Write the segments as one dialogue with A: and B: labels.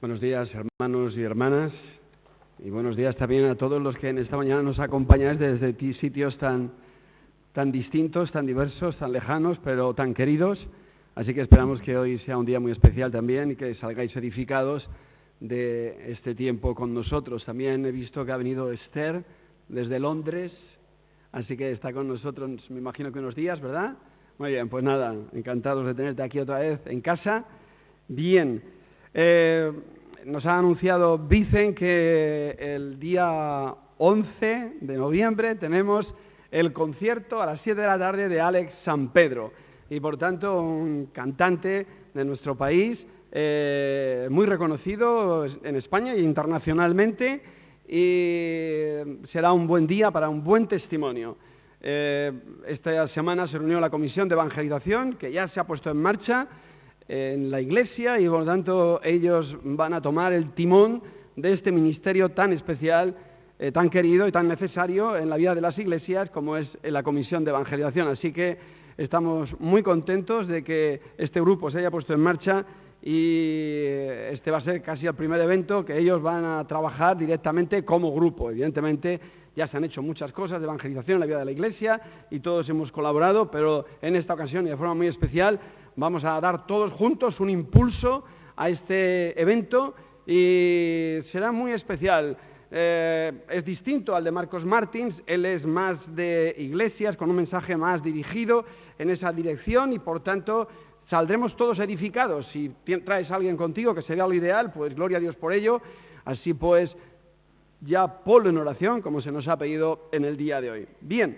A: Buenos días, hermanos y hermanas, y buenos días también a todos los que en esta mañana nos acompañáis desde sitios tan distintos, tan diversos, tan lejanos, pero tan queridos. Así que esperamos que hoy sea un día muy especial también y que salgáis edificados de este tiempo con nosotros. También he visto que ha venido Esther desde Londres, así que está con nosotros, me imagino que unos días, ¿verdad? Muy bien, pues nada, encantados de tenerte aquí otra vez en casa. Bien. Nos ha anunciado Vicen que el día 11 de noviembre tenemos el concierto a las 7 de la tarde de Alex Sampedro, y por tanto un cantante de nuestro país muy reconocido en España e internacionalmente, y será un buen día para un buen testimonio. Esta semana se reunió la Comisión de Evangelización, que ya se ha puesto en marcha en la Iglesia, y por lo tanto ellos van a tomar el timón de este ministerio tan especial, tan querido y tan necesario en la vida de las iglesias como es la Comisión de Evangelización. Así que estamos muy contentos de que este grupo se haya puesto en marcha, y este va a ser casi el primer evento que ellos van a trabajar directamente como grupo. Evidentemente ya se han hecho muchas cosas de evangelización en la vida de la Iglesia y todos hemos colaborado, pero en esta ocasión y de forma muy especial vamos a dar todos juntos un impulso a este evento, y será muy especial. Es distinto al de Marcos Martins, él es más de iglesias, con un mensaje más dirigido en esa dirección, y por tanto saldremos todos edificados. Si traes a alguien contigo, que sería lo ideal, pues gloria a Dios por ello. Así pues, ya ponlo en oración, como se nos ha pedido en el día de hoy. Bien,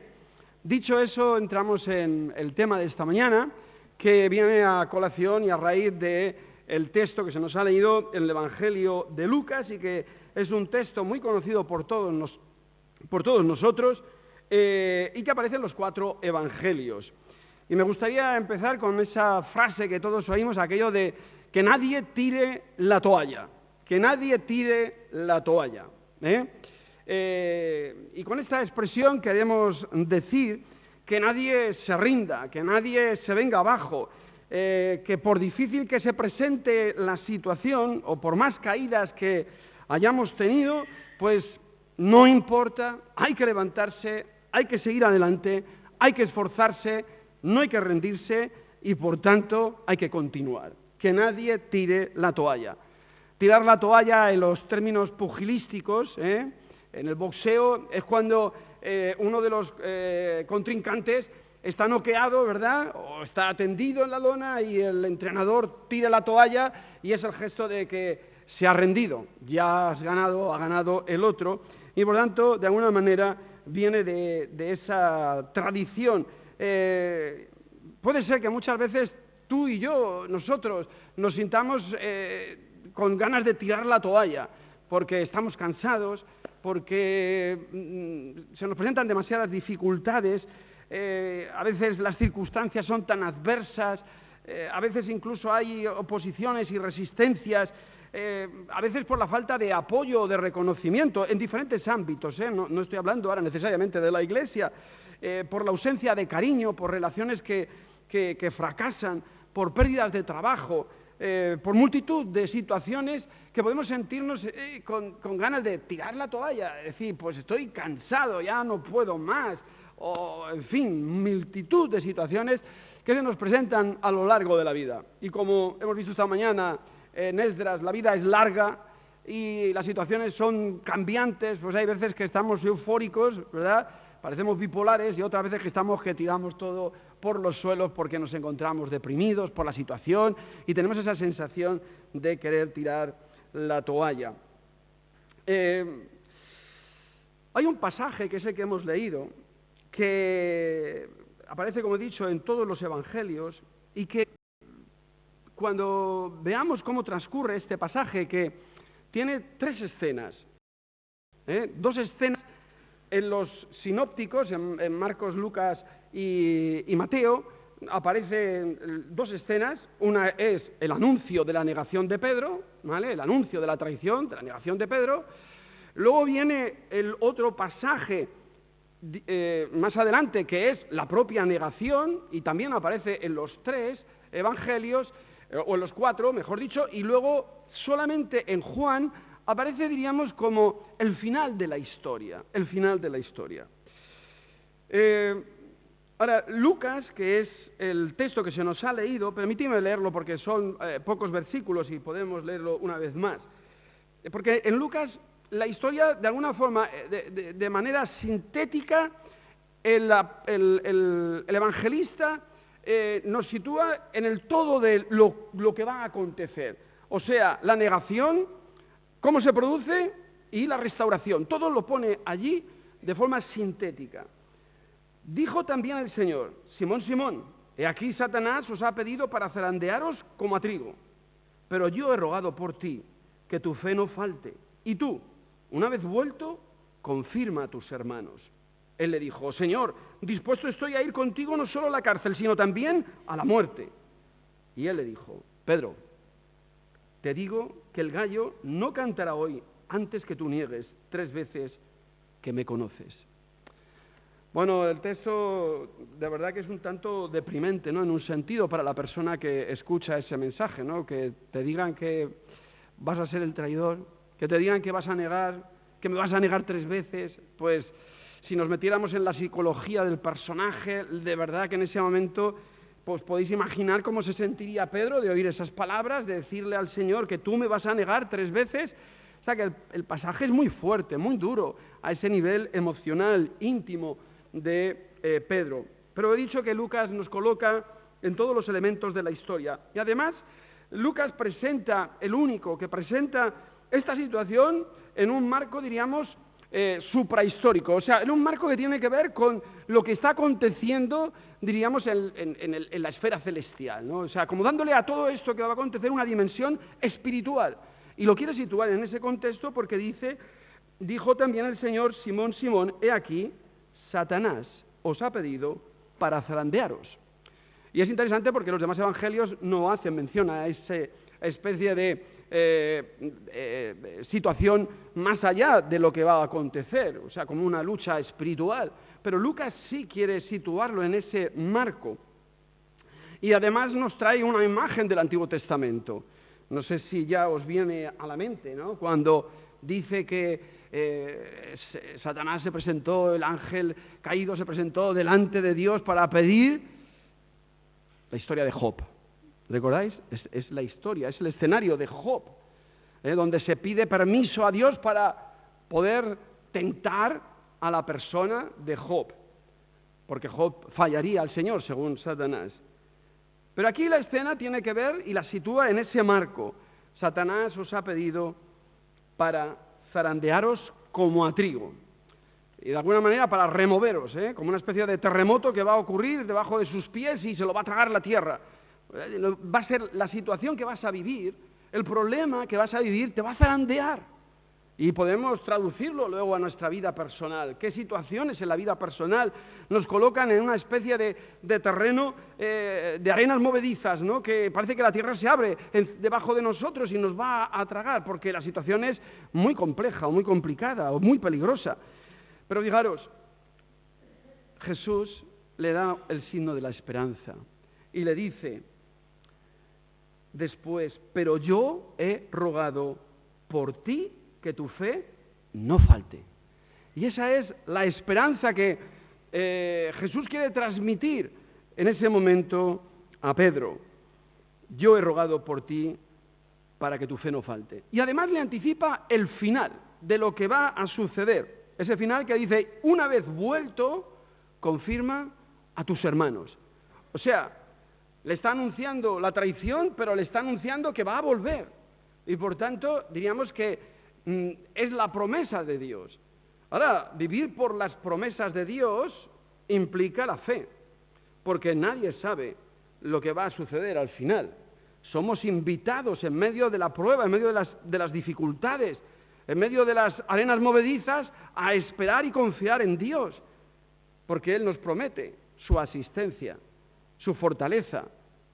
A: dicho eso, entramos en el tema de esta mañana, que viene a colación y a raíz del texto que se nos ha leído en el Evangelio de Lucas, y que es un texto muy conocido por todos nosotros, y que aparece en los 4 evangelios. Y me gustaría empezar con esa frase que todos oímos, aquello de que nadie tire la toalla, que nadie tire la toalla. Y con esta expresión queremos decir que nadie se rinda, que nadie se venga abajo, que por difícil que se presente la situación o por más caídas que hayamos tenido, pues no importa, hay que levantarse, hay que seguir adelante, hay que esforzarse, no hay que rendirse, y por tanto hay que continuar. Que nadie tire la toalla. Tirar la toalla en los términos pugilísticos, en el boxeo, es cuando uno de los contrincantes está noqueado, ¿verdad?, o está tendido en la lona, y el entrenador tira la toalla, y es el gesto de que se ha rendido, ya has ganado, ha ganado el otro, y por tanto, de alguna manera, viene de esa tradición. Puede ser que muchas veces tú y yo, nosotros, nos sintamos con ganas de tirar la toalla, porque estamos cansados, porque se nos presentan demasiadas dificultades, a veces las circunstancias son tan adversas, a veces incluso hay oposiciones y resistencias, a veces por la falta de apoyo o de reconocimiento en diferentes ámbitos, no estoy hablando ahora necesariamente de la Iglesia, por la ausencia de cariño, por relaciones que fracasan, por pérdidas de trabajo, por multitud de situaciones que podemos sentirnos con ganas de tirar la toalla, decir, pues estoy cansado, ya no puedo más, o en fin, multitud de situaciones que se nos presentan a lo largo de la vida. Y como hemos visto esta mañana en Esdras, la vida es larga y las situaciones son cambiantes, pues hay veces que estamos eufóricos, ¿verdad?, parecemos bipolares, y otras veces que tiramos todo por los suelos porque nos encontramos deprimidos por la situación y tenemos esa sensación de querer tirar la toalla. Hay un pasaje que es el que hemos leído, que aparece, como he dicho, en todos los evangelios, y que cuando veamos cómo transcurre este pasaje, que tiene 3 escenas, 2 escenas en los sinópticos, en Marcos, Lucas y Mateo, aparecen 2 escenas. Una es el anuncio de la negación de Pedro, ¿vale?, el anuncio de la traición, de la negación de Pedro. Luego viene el otro pasaje más adelante, que es la propia negación, y también aparece en los 3 evangelios, o en los 4, mejor dicho, y luego solamente en Juan aparece, diríamos, como el final de la historia, el final de la historia. Ahora, Lucas, que es el texto que se nos ha leído, permíteme leerlo porque son pocos versículos y podemos leerlo una vez más. Porque en Lucas la historia, de alguna forma, de manera sintética, el evangelista nos sitúa en el todo de lo que va a acontecer. O sea, la negación, cómo se produce y la restauración. Todo lo pone allí de forma sintética. Dijo también el Señor: Simón, Simón, he aquí Satanás os ha pedido para zarandearos como a trigo, pero yo he rogado por ti que tu fe no falte, y tú, una vez vuelto, confirma a tus hermanos. Él le dijo: Señor, dispuesto estoy a ir contigo no solo a la cárcel, sino también a la muerte. Y él le dijo: Pedro, te digo que el gallo no cantará hoy antes que tú niegues 3 veces que me conoces. Bueno, el texto de verdad que es un tanto deprimente, ¿no? En un sentido, para la persona que escucha ese mensaje, ¿no? Que te digan que vas a ser el traidor, que te digan que vas a negar, que me vas a negar 3 veces, pues si nos metiéramos en la psicología del personaje, de verdad que en ese momento, pues podéis imaginar cómo se sentiría Pedro de oír esas palabras, de decirle al Señor que tú me vas a negar 3 veces. O sea que el pasaje es muy fuerte, muy duro, a ese nivel emocional, íntimo de Pedro. Pero he dicho que Lucas nos coloca en todos los elementos de la historia. Y además, Lucas presenta, el único que presenta esta situación en un marco, diríamos, suprahistórico. O sea, en un marco que tiene que ver con lo que está aconteciendo, diríamos, en la esfera celestial, ¿no? O sea, como dándole a todo esto que va a acontecer una dimensión espiritual. Y lo quiere situar en ese contexto porque dijo también el Señor: Simón, Simón, he aquí, Satanás os ha pedido para zarandearos. Y es interesante porque los demás evangelios no hacen mención a esa especie de situación más allá de lo que va a acontecer, o sea, como una lucha espiritual. Pero Lucas sí quiere situarlo en ese marco. Y además nos trae una imagen del Antiguo Testamento. No sé si ya os viene a la mente, ¿no? Cuando dice que Satanás se presentó, el ángel caído se presentó delante de Dios para pedir la historia de Job. ¿Recordáis? Es la historia, es el escenario de Job, donde se pide permiso a Dios para poder tentar a la persona de Job, porque Job fallaría al Señor según Satanás. Pero aquí la escena tiene que ver y la sitúa en ese marco. Satanás os ha pedido para zarandearos como a trigo, y de alguna manera para removeros, como una especie de terremoto que va a ocurrir debajo de sus pies y se lo va a tragar la tierra. Va a ser la situación que vas a vivir, el problema que vas a vivir, te va a zarandear. Y podemos traducirlo luego a nuestra vida personal. ¿Qué situaciones en la vida personal nos colocan en una especie de terreno de arenas movedizas, ¿no? Que parece que la tierra se abre debajo de nosotros y nos va a tragar, porque la situación es muy compleja o muy complicada o muy peligrosa. Pero fijaros, Jesús le da el signo de la esperanza y le dice después: pero yo he rogado por ti que tu fe no falte. Y esa es la esperanza que Jesús quiere transmitir en ese momento a Pedro. Yo he rogado por ti para que tu fe no falte. Y además le anticipa el final de lo que va a suceder. Ese final que dice: una vez vuelto, confirma a tus hermanos. O sea, le está anunciando la traición, pero le está anunciando que va a volver. Y por tanto, diríamos que es la promesa de Dios. Ahora, vivir por las promesas de Dios implica la fe, porque nadie sabe lo que va a suceder al final. Somos invitados en medio de la prueba, en medio de las dificultades, en medio de las arenas movedizas, a esperar y confiar en Dios, porque Él nos promete su asistencia, su fortaleza,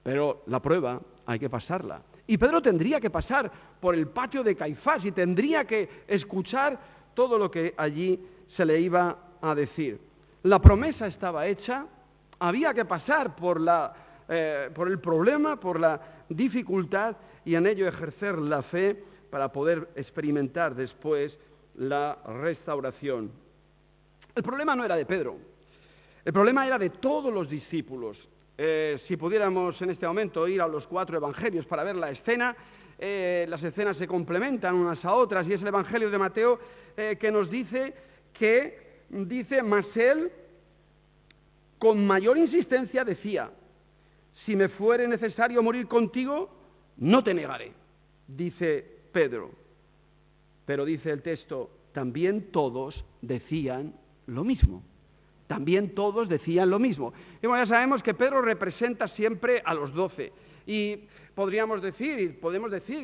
A: pero la prueba hay que pasarla. Y Pedro tendría que pasar por el patio de Caifás y tendría que escuchar todo lo que allí se le iba a decir. La promesa estaba hecha, había que pasar por la por el problema, por la dificultad, y en ello ejercer la fe para poder experimentar después la restauración. El problema no era de Pedro, el problema era de todos los discípulos. Si pudiéramos en este momento ir a los 4 evangelios para ver la escena, las escenas se complementan unas a otras, y es el evangelio de Mateo que nos dice mas él con mayor insistencia decía: si me fuere necesario morir contigo, no te negaré, dice Pedro. Pero dice el texto, también todos decían lo mismo. También todos decían lo mismo. Y bueno, ya sabemos que Pedro representa siempre a los 12. Y podemos decir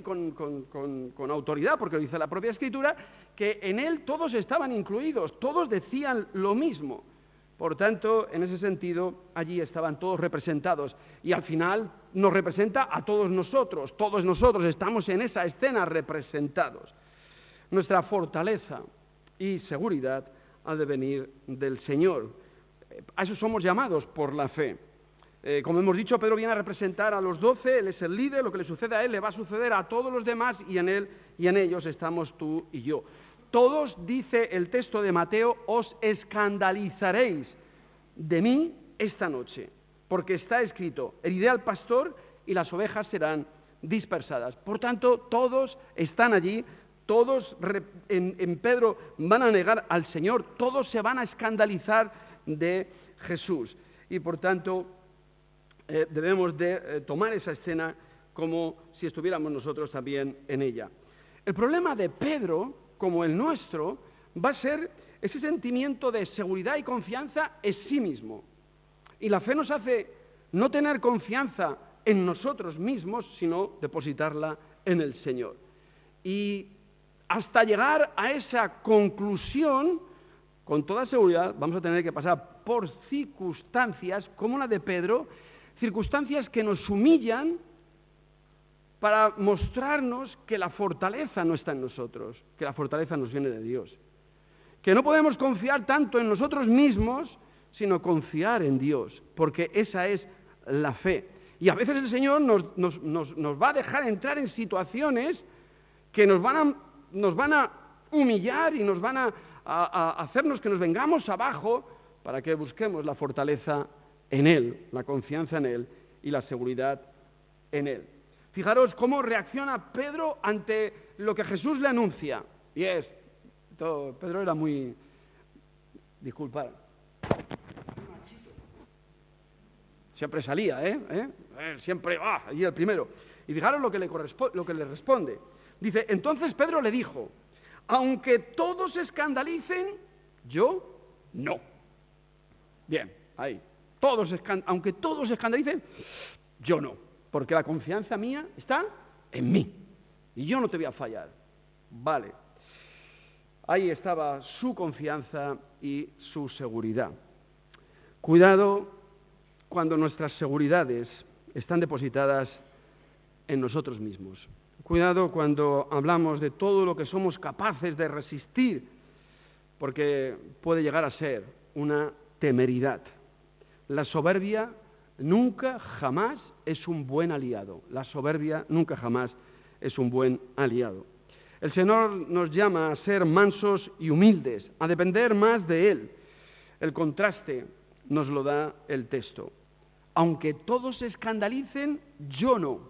A: con autoridad, porque lo dice la propia Escritura, que en él todos estaban incluidos, todos decían lo mismo. Por tanto, en ese sentido, allí estaban todos representados. Y al final nos representa a todos nosotros estamos en esa escena representados. Nuestra fortaleza y seguridad ha de venir del Señor. A eso somos llamados por la fe. Como hemos dicho, Pedro viene a representar a los 12, él es el líder, lo que le sucede a él le va a suceder a todos los demás, y en él y en ellos estamos tú y yo. Todos, dice el texto de Mateo, os escandalizaréis de mí esta noche, porque está escrito, heriré al pastor y las ovejas serán dispersadas. Por tanto, todos están allí, todos en Pedro van a negar al Señor, todos se van a escandalizar de Jesús. Y por tanto, debemos de tomar esa escena como si estuviéramos nosotros también en ella. El problema de Pedro, como el nuestro, va a ser ese sentimiento de seguridad y confianza en sí mismo. Y la fe nos hace no tener confianza en nosotros mismos, sino depositarla en el Señor. Y hasta llegar a esa conclusión, con toda seguridad, vamos a tener que pasar por circunstancias como la de Pedro, circunstancias que nos humillan para mostrarnos que la fortaleza no está en nosotros, que la fortaleza nos viene de Dios. Que no podemos confiar tanto en nosotros mismos, sino confiar en Dios, porque esa es la fe. Y a veces el Señor nos va a dejar entrar en situaciones que nos van a humillar y nos van a hacernos que nos vengamos abajo para que busquemos la fortaleza en Él, la confianza en Él y la seguridad en Él. Fijaros cómo reacciona Pedro ante lo que Jesús le anuncia. Y Pedro era muy... Disculpad. Siempre salía, siempre, y el primero. Y fijaros lo que le responde. Dice, entonces Pedro le dijo, aunque todos se escandalicen, yo no. Bien, ahí. Aunque todos se escandalicen, yo no. Porque la confianza mía está en mí. Y yo no te voy a fallar. Vale. Ahí estaba su confianza y su seguridad. Cuidado cuando nuestras seguridades están depositadas en nosotros mismos. Cuidado cuando hablamos de todo lo que somos capaces de resistir, porque puede llegar a ser una temeridad. La soberbia nunca jamás es un buen aliado. La soberbia nunca jamás es un buen aliado. El Señor nos llama a ser mansos y humildes, a depender más de Él. El contraste nos lo da el texto. Aunque todos se escandalicen, yo no.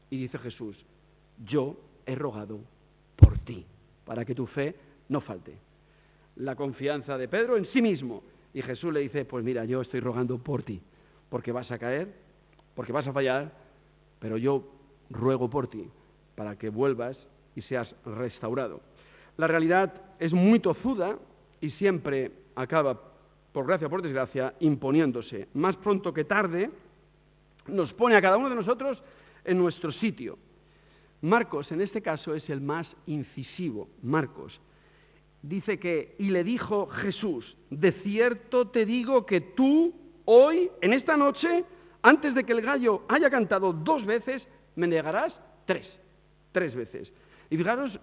A: Y dice Jesús, yo he rogado por ti, para que tu fe no falte. La confianza de Pedro en sí mismo. Y Jesús le dice, pues mira, yo estoy rogando por ti, porque vas a caer, porque vas a fallar, pero yo ruego por ti, para que vuelvas y seas restaurado. La realidad es muy tozuda y siempre acaba, por gracia o por desgracia, imponiéndose. Más pronto que tarde, nos pone a cada uno de nosotros en nuestro sitio. Marcos, en este caso, es el más incisivo. Marcos dice que, y le dijo Jesús, de cierto te digo que tú, hoy, en esta noche, antes de que el gallo haya cantado 2 veces, me negarás 3 veces. Y fijaros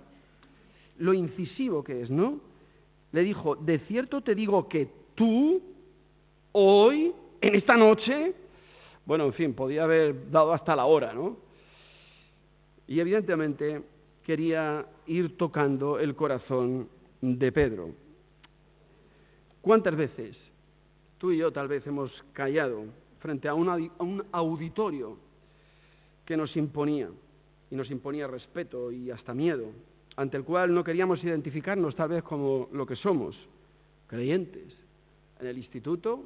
A: lo incisivo que es, ¿no? Le dijo, de cierto te digo que tú, hoy, en esta noche, Bueno, en fin, podía haber dado hasta la hora, ¿no? Y evidentemente quería ir tocando el corazón de Pedro. ¿Cuántas veces tú y yo tal vez hemos callado frente a un auditorio que nos imponía, y nos imponía respeto y hasta miedo, ante el cual no queríamos identificarnos tal vez como lo que somos, creyentes, en el instituto,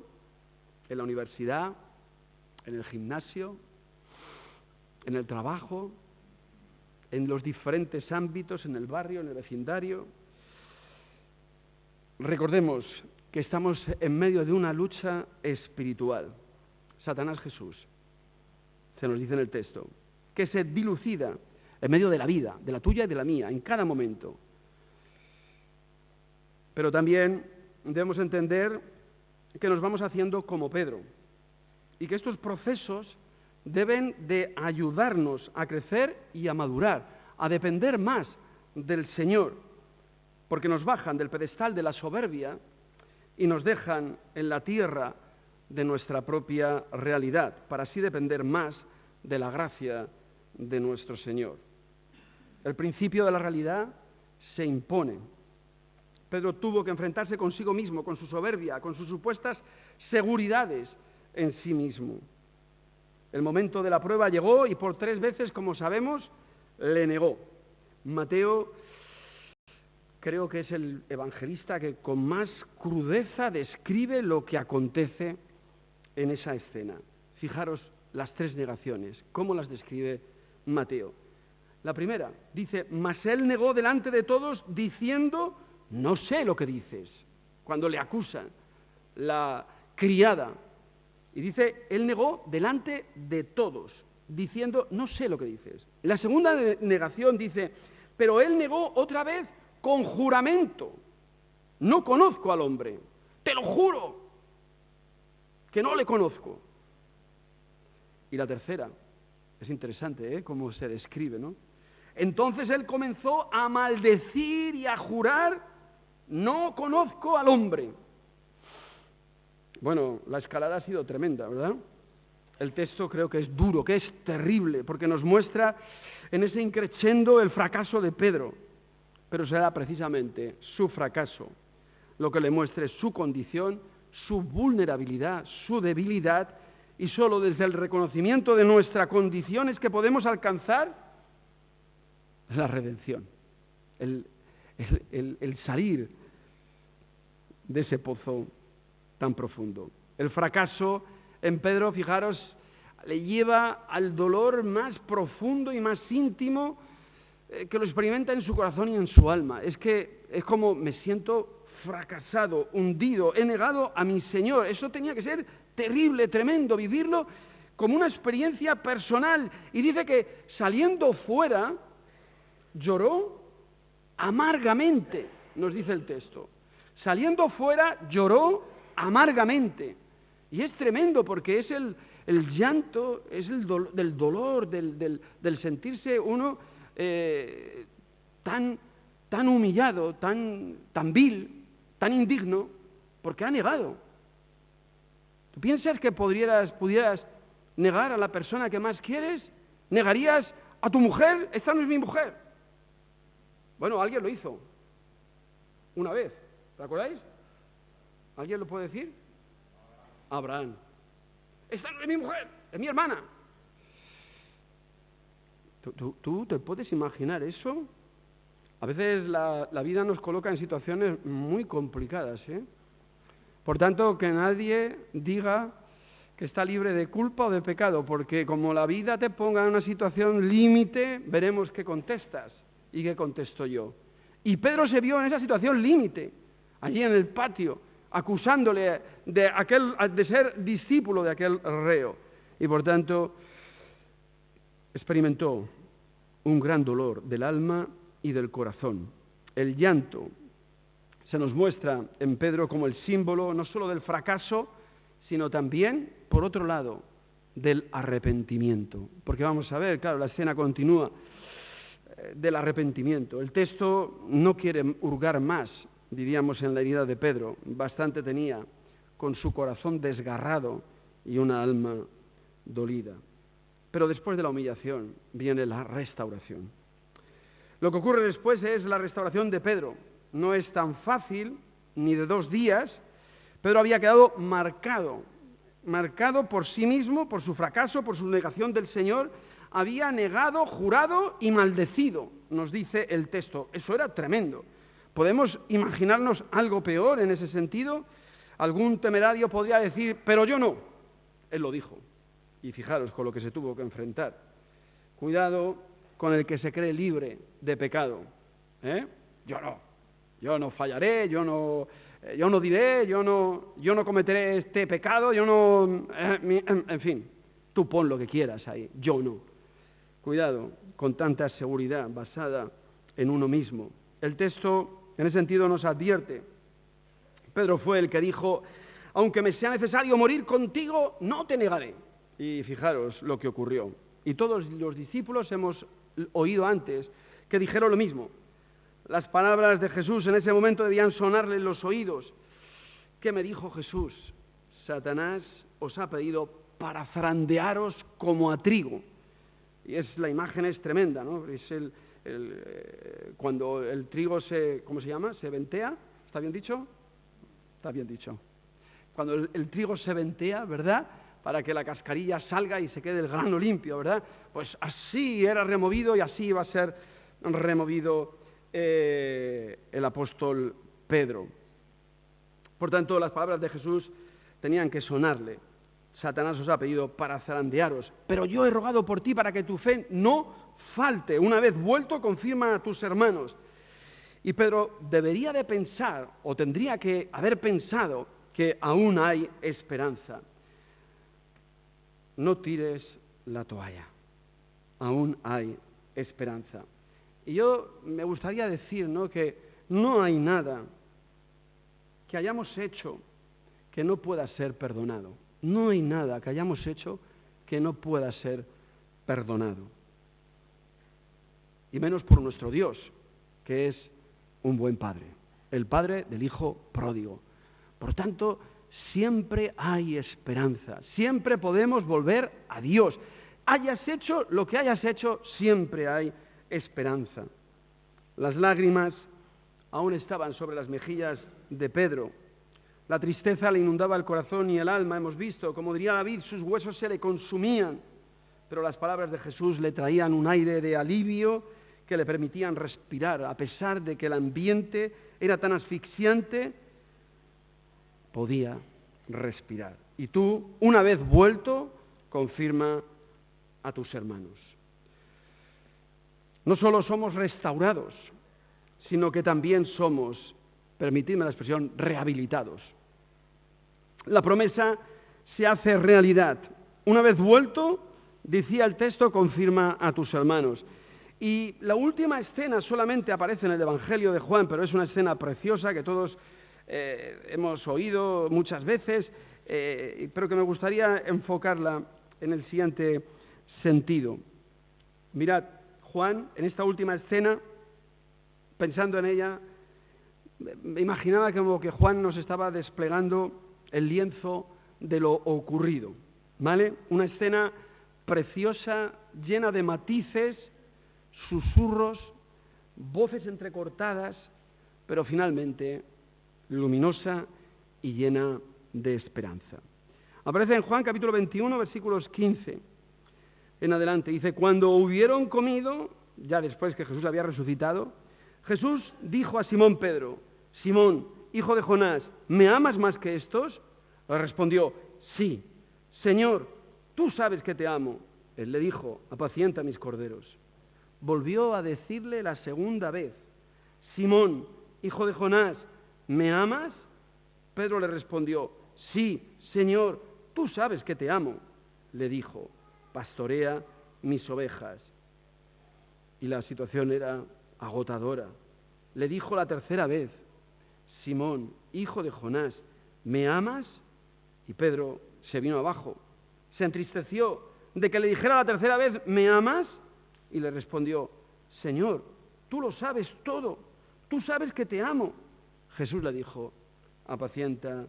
A: en la universidad, en el gimnasio, en el trabajo, en los diferentes ámbitos, en el barrio, en el vecindario? Recordemos que estamos en medio de una lucha espiritual. Satanás Jesús, se nos dice en el texto, que se dilucida en medio de la vida, de la tuya y de la mía, en cada momento. Pero también debemos entender que nos vamos haciendo como Pedro y que estos procesos deben de ayudarnos a crecer y a madurar, a depender más del Señor, porque nos bajan del pedestal de la soberbia y nos dejan en la tierra de nuestra propia realidad, para así depender más de la gracia de nuestro Señor. El principio de la realidad se impone. Pedro tuvo que enfrentarse consigo mismo, con su soberbia, con sus supuestas seguridades en sí mismo. El momento de la prueba llegó y por 3 veces, como sabemos, le negó. Mateo creo que es el evangelista que con más crudeza describe lo que acontece en esa escena. Fijaros las 3 negaciones, cómo las describe Mateo. La primera, dice, mas él negó delante de todos diciendo, no sé lo que dices, cuando le acusan la criada. Y dice, él negó delante de todos, diciendo, no sé lo que dices. La segunda negación dice, pero él negó otra vez con juramento, no conozco al hombre, te lo juro, que no le conozco. Y la tercera, es interesante, cómo se describe, ¿no? Entonces él comenzó a maldecir y a jurar, no conozco al hombre. Bueno, la escalada ha sido tremenda, ¿verdad? El texto creo que es duro, que es terrible, porque nos muestra en ese increchendo el fracaso de Pedro. Pero será precisamente su fracaso lo que le muestre su condición, su vulnerabilidad, su debilidad, y solo desde el reconocimiento de nuestra condición es que podemos alcanzar la redención, el salir de ese pozo tan profundo. El fracaso en Pedro, fijaros, le lleva al dolor más profundo y más íntimo que lo experimenta en su corazón y en su alma. Es que es como me siento fracasado, hundido, he negado a mi Señor. Eso tenía que ser terrible, tremendo, vivirlo como una experiencia personal. Y dice que saliendo fuera lloró amargamente, nos dice el texto. Saliendo fuera lloró amargamente. Y es tremendo porque es el llanto, es del dolor, del sentirse uno tan humillado, tan vil, tan indigno, porque ha negado. ¿Tú piensas que pudieras negar a la persona que más quieres? ¿Negarías a tu mujer? Esta no es mi mujer. Bueno, alguien lo hizo una vez, ¿te acordáis? ¿Alguien lo puede decir? Abraham. Esta no es mi mujer, es mi hermana. ¿Tú te puedes imaginar eso? A veces la vida nos coloca en situaciones muy complicadas, ¿eh? Por tanto, que nadie diga que está libre de culpa o de pecado, porque como la vida te ponga en una situación límite, veremos qué contestas y qué contesto yo. Y Pedro se vio en esa situación límite, allí en el patio, acusándole de ser discípulo de aquel reo. Y por tanto, experimentó un gran dolor del alma y del corazón. El llanto se nos muestra en Pedro como el símbolo no solo del fracaso, sino también, por otro lado, del arrepentimiento. Porque vamos a ver, claro, la escena continúa del arrepentimiento. El texto no quiere hurgar más, diríamos, en la herida de Pedro. Bastante tenía con su corazón desgarrado y una alma dolida. Pero después de la humillación viene la restauración. Lo que ocurre después es la restauración de Pedro. No es tan fácil, ni de 2 días. Pedro había quedado marcado por sí mismo, por su fracaso, por su negación del Señor. Había negado, jurado y maldecido, nos dice el texto. Eso era tremendo. ¿Podemos imaginarnos algo peor en ese sentido? Algún temerario podría decir, pero yo no. Él lo dijo. Y fijaros con lo que se tuvo que enfrentar. Cuidado con el que se cree libre de pecado. Yo no fallaré, yo no diré, yo no cometeré este pecado, en fin, tú pon lo que quieras ahí, yo no. Cuidado con tanta seguridad basada en uno mismo. El texto, en ese sentido, nos advierte. Pedro fue el que dijo, aunque me sea necesario morir contigo, no te negaré. Y fijaros lo que ocurrió. Y todos los discípulos hemos oído antes que dijeron lo mismo. Las palabras de Jesús en ese momento debían sonarle en los oídos. ¿Qué me dijo Jesús? Satanás os ha pedido para zarandearos como a trigo. Y la imagen es tremenda, ¿no? Es cuando el trigo ¿cómo se llama? ¿Se ventea? ¿Está bien dicho? Está bien dicho. Cuando el trigo se ventea, ¿verdad?, para que la cascarilla salga y se quede el grano limpio, ¿verdad? Pues así era removido y así iba a ser removido el apóstol Pedro. Por tanto, las palabras de Jesús tenían que sonarle. Satanás os ha pedido para zarandearos, pero yo he rogado por ti para que tu fe no falte. Una vez vuelto, confirma a tus hermanos. Y Pedro debería de pensar, o tendría que haber pensado, que aún hay esperanza. No tires la toalla, aún hay esperanza. Y yo me gustaría decir, ¿no?, que no hay nada que hayamos hecho que no pueda ser perdonado. No hay nada que hayamos hecho que no pueda ser perdonado. Y menos por nuestro Dios, que es un buen Padre, el Padre del Hijo pródigo. Por tanto, siempre hay esperanza, siempre podemos volver a Dios. Hayas hecho lo que hayas hecho, siempre hay esperanza. Las lágrimas aún estaban sobre las mejillas de Pedro. La tristeza le inundaba el corazón y el alma, hemos visto. Como diría David, sus huesos se le consumían. Pero las palabras de Jesús le traían un aire de alivio que le permitían respirar. A pesar de que el ambiente era tan asfixiante, podía respirar. Y tú, una vez vuelto, confirma a tus hermanos. No solo somos restaurados, sino que también somos, permitidme la expresión, rehabilitados. La promesa se hace realidad. Una vez vuelto, decía el texto, confirma a tus hermanos. Y la última escena solamente aparece en el Evangelio de Juan, pero es una escena preciosa que todos hemos oído muchas veces, pero que me gustaría enfocarla en el siguiente sentido. Mirad, Juan, en esta última escena, pensando en ella, me imaginaba como que Juan nos estaba desplegando el lienzo de lo ocurrido, ¿vale? Una escena preciosa, llena de matices, susurros, voces entrecortadas, pero finalmente luminosa y llena de esperanza. Aparece en Juan capítulo 21, versículos 15 en adelante. Dice, cuando hubieron comido, ya después que Jesús había resucitado, Jesús dijo a Simón Pedro, Simón, hijo de Jonás, ¿me amas más que estos? Le respondió, sí, Señor, tú sabes que te amo. Él le dijo, apacienta mis corderos. Volvió a decirle la segunda vez, Simón, hijo de Jonás, ¿me amas? Pedro le respondió, sí, Señor, tú sabes que te amo. Le dijo, pastorea mis ovejas. Y la situación era agotadora. Le dijo la tercera vez, Simón, hijo de Jonás, ¿me amas? Y Pedro se vino abajo, se entristeció de que le dijera la tercera vez, ¿me amas? Y le respondió, Señor, tú lo sabes todo, tú sabes que te amo. Jesús le dijo, apacienta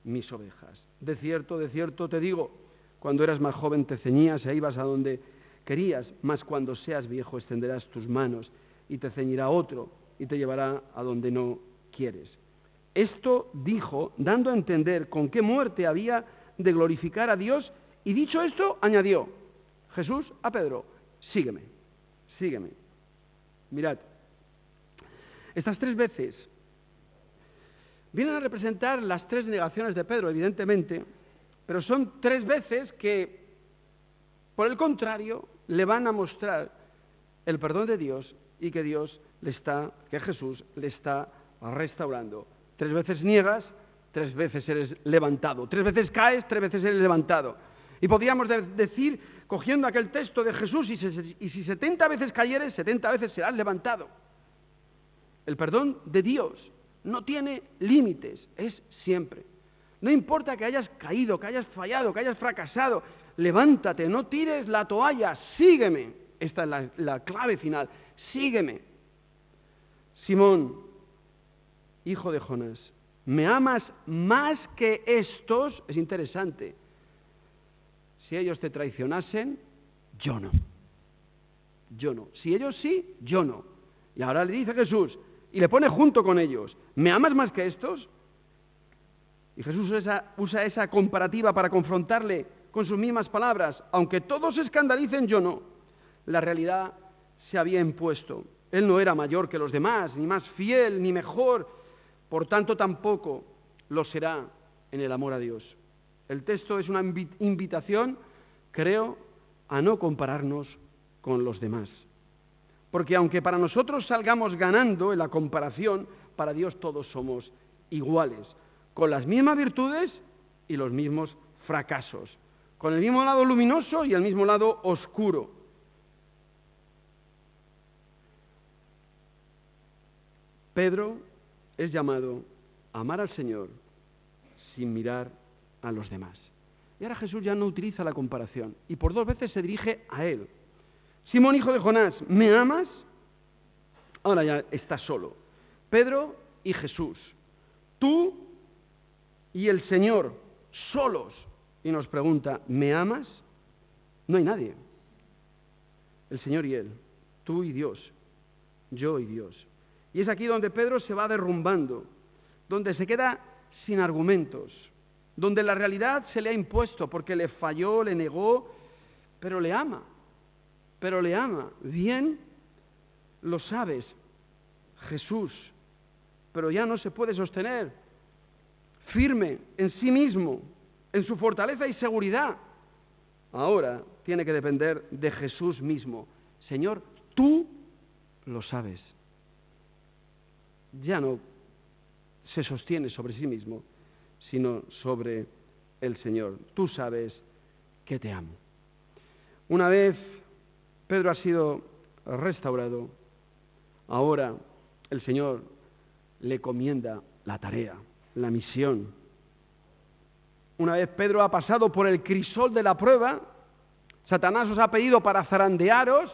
A: mis ovejas. De cierto te digo, Cuando eras más joven te ceñías e ibas a donde querías, mas cuando seas viejo extenderás tus manos y te ceñirá otro y te llevará a donde no quieres. Esto dijo, dando a entender con qué muerte había de glorificar a Dios, y dicho esto, añadió Jesús a Pedro: sígueme, sígueme. Mirad, estas 3 veces vienen a representar las 3 negaciones de Pedro, evidentemente, pero son 3 veces que, por el contrario, le van a mostrar el perdón de Dios y que que Jesús le está restaurando. 3 veces niegas, 3 veces eres levantado. 3 veces caes, 3 veces eres levantado. Y podríamos decir, cogiendo aquel texto de Jesús, y si 70 veces cayeres, 70 veces serás levantado. El perdón de Dios no tiene límites, es siempre. No importa que hayas caído, que hayas fallado, que hayas fracasado, levántate, no tires la toalla, sígueme. Esta es la clave final, sígueme. Simón, hijo de Jonás, ¿me amas más que estos? Es interesante. Si ellos te traicionasen, yo no. Yo no. Si ellos sí, yo no. Y ahora le dice Jesús, y le pone junto con ellos, ¿me amas más que estos? Y Jesús usa esa comparativa para confrontarle con sus mismas palabras. Aunque todos se escandalicen, yo no. La realidad se había impuesto. Él no era mayor que los demás, ni más fiel, ni mejor. Por tanto, tampoco lo será en el amor a Dios. El texto es una invitación, creo, a no compararnos con los demás. Porque aunque para nosotros salgamos ganando en la comparación, para Dios todos somos iguales, con las mismas virtudes y los mismos fracasos, con el mismo lado luminoso y el mismo lado oscuro. Pedro es llamado a amar al Señor sin mirar a los demás. Y ahora Jesús ya no utiliza la comparación y por 2 veces se dirige a él. Simón, hijo de Jonás, ¿me amas? Ahora ya está solo. Pedro y Jesús. Tú y el Señor, solos. Y nos pregunta, ¿me amas? No hay nadie. El Señor y Él. Tú y Dios. Yo y Dios. Y es aquí donde Pedro se va derrumbando, donde se queda sin argumentos, donde la realidad se le ha impuesto porque le falló, le negó, pero le ama. Pero le ama. Bien, lo sabes, Jesús, pero ya no se puede sostener firme en sí mismo, en su fortaleza y seguridad. Ahora tiene que depender de Jesús mismo. Señor, tú lo sabes. Ya no se sostiene sobre sí mismo, sino sobre el Señor. Tú sabes que te amo. Una vez Pedro ha sido restaurado, ahora el Señor le comienda la tarea, la misión. Una vez Pedro ha pasado por el crisol de la prueba, Satanás os ha pedido para zarandearos,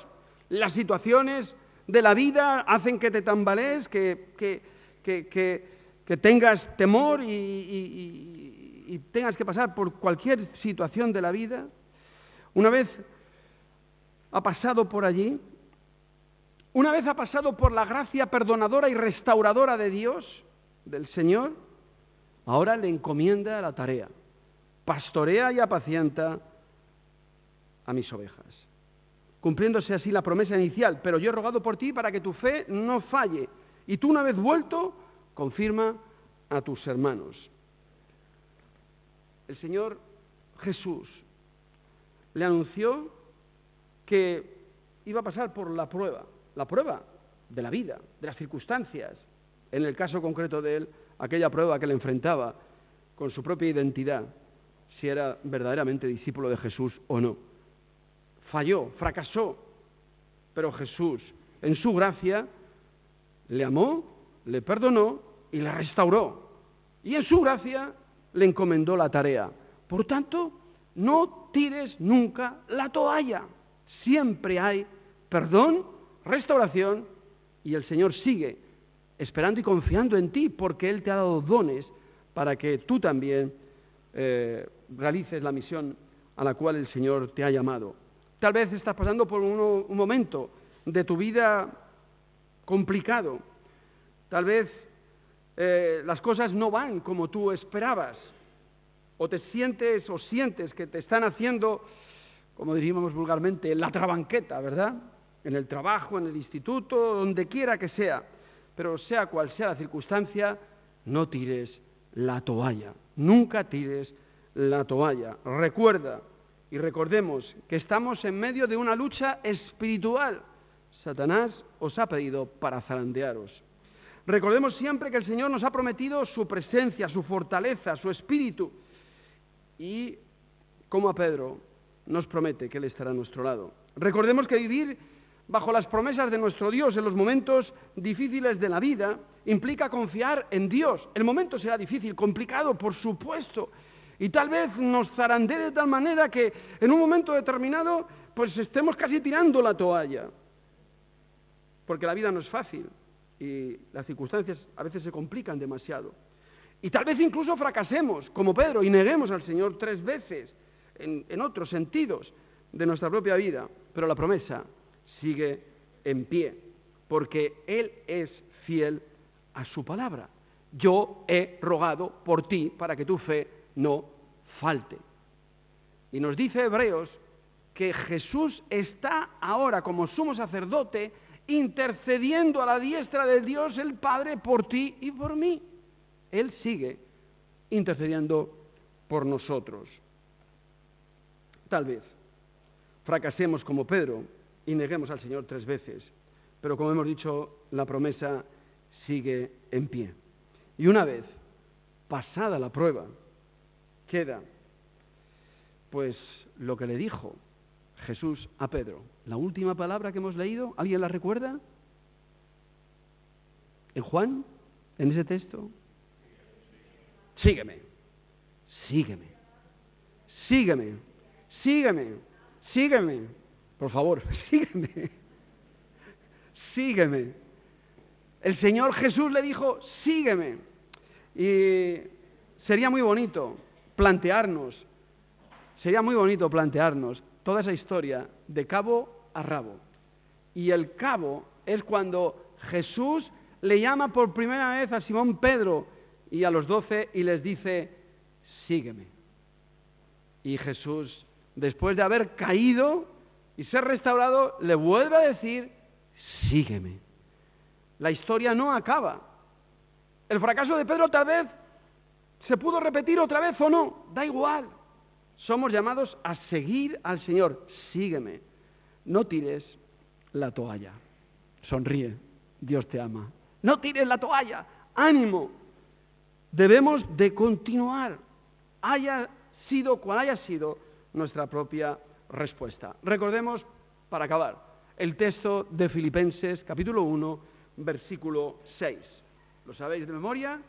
A: las situaciones de la vida hacen que te tambalees, que tengas temor y tengas que pasar por cualquier situación de la vida. Una vez ha pasado por allí, una vez ha pasado por la gracia perdonadora y restauradora de Dios, del Señor, ahora le encomienda la tarea. Pastorea y apacienta a mis ovejas. Cumpliéndose así la promesa inicial, pero yo he rogado por ti para que tu fe no falle, y tú una vez vuelto, confirma a tus hermanos. El Señor Jesús le anunció que iba a pasar por la prueba de la vida, de las circunstancias, en el caso concreto de él, aquella prueba que le enfrentaba con su propia identidad, si era verdaderamente discípulo de Jesús o no. Falló, fracasó, pero Jesús, en su gracia, le amó, le perdonó y le restauró. Y en su gracia le encomendó la tarea. Por tanto, no tires nunca la toalla. Siempre hay perdón, restauración, y el Señor sigue esperando y confiando en ti, porque Él te ha dado dones para que tú también realices la misión a la cual el Señor te ha llamado. Tal vez estás pasando por un momento de tu vida complicado. Tal vez las cosas no van como tú esperabas. O te sientes o sientes que te están haciendo, como diríamos vulgarmente, la trabanqueta, ¿verdad? En el trabajo, en el instituto, donde quiera que sea. Pero sea cual sea la circunstancia, no tires la toalla. Nunca tires la toalla. Recuerda y recordemos que estamos en medio de una lucha espiritual. Satanás os ha pedido para zarandearos. Recordemos siempre que el Señor nos ha prometido su presencia, su fortaleza, su espíritu. Y, como a Pedro, nos promete que Él estará a nuestro lado. Recordemos que vivir bajo las promesas de nuestro Dios en los momentos difíciles de la vida implica confiar en Dios. El momento será difícil, complicado, por supuesto, y tal vez nos zarandee de tal manera que en un momento determinado pues estemos casi tirando la toalla, porque la vida no es fácil y las circunstancias a veces se complican demasiado. Y tal vez incluso fracasemos, como Pedro, y neguemos al Señor 3 veces, en otros sentidos de nuestra propia vida. Pero la promesa sigue en pie, porque Él es fiel a su palabra. Yo he rogado por ti para que tu fe no falte. Y nos dice Hebreos que Jesús está ahora como sumo sacerdote intercediendo a la diestra de Dios el Padre por ti y por mí. Él sigue intercediendo por nosotros. Tal vez fracasemos como Pedro y neguemos al Señor 3 veces, pero como hemos dicho, la promesa sigue en pie. Y una vez pasada la prueba, queda pues lo que le dijo Jesús a Pedro. La última palabra que hemos leído, ¿alguien la recuerda? ¿En Juan? ¿En ese texto? Sígueme, sígueme, sígueme, sígueme, sígueme, por favor, sígueme, sígueme. El Señor Jesús le dijo, sígueme. Y sería muy bonito plantearnos toda esa historia de cabo a rabo. Y el cabo es cuando Jesús le llama por primera vez a Simón Pedro y a los 12 y les dice, sígueme. Y Jesús, después de haber caído y ser restaurado, le vuelve a decir, sígueme. La historia no acaba. El fracaso de Pedro tal vez se pudo repetir otra vez o no, da igual. Somos llamados a seguir al Señor. Sígueme. No tires la toalla. Sonríe. Dios te ama. No tires la toalla. Ánimo. Debemos de continuar, haya sido cual haya sido nuestra propia respuesta. Recordemos, para acabar, el texto de Filipenses, capítulo 1, versículo 6. ¿Lo sabéis de memoria?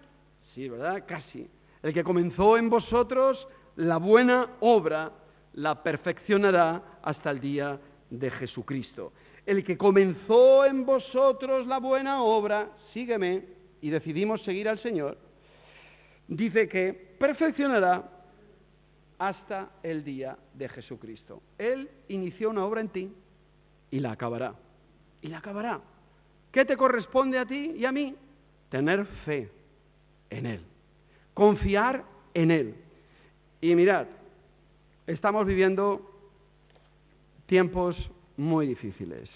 A: Sí, ¿verdad? Casi. El que comenzó en vosotros la buena obra, la perfeccionará hasta el día de Jesucristo. El que comenzó en vosotros la buena obra, sígueme, y decidimos seguir al Señor, dice que perfeccionará hasta el día de Jesucristo. Él inició una obra en ti y la acabará. Y la acabará. ¿Qué te corresponde a ti y a mí? Tener fe en Él. Confiar en Él. Y mirad, estamos viviendo tiempos muy difíciles.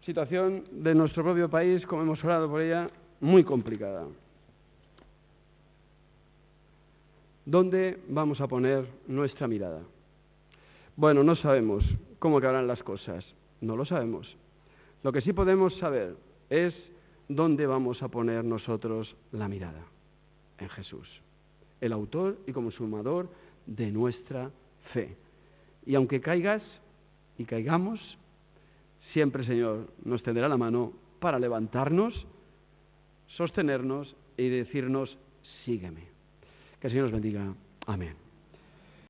A: Situación de nuestro propio país, como hemos hablado por ella, muy complicada. ¿Dónde vamos a poner nuestra mirada? Bueno, no sabemos cómo acabarán las cosas, no lo sabemos. Lo que sí podemos saber es dónde vamos a poner nosotros la mirada, en Jesús, el autor y consumador de nuestra fe. Y aunque caigas y caigamos, siempre, Señor, nos tenderá la mano para levantarnos, sostenernos y decirnos, sígueme. Que el Señor nos bendiga. Amén.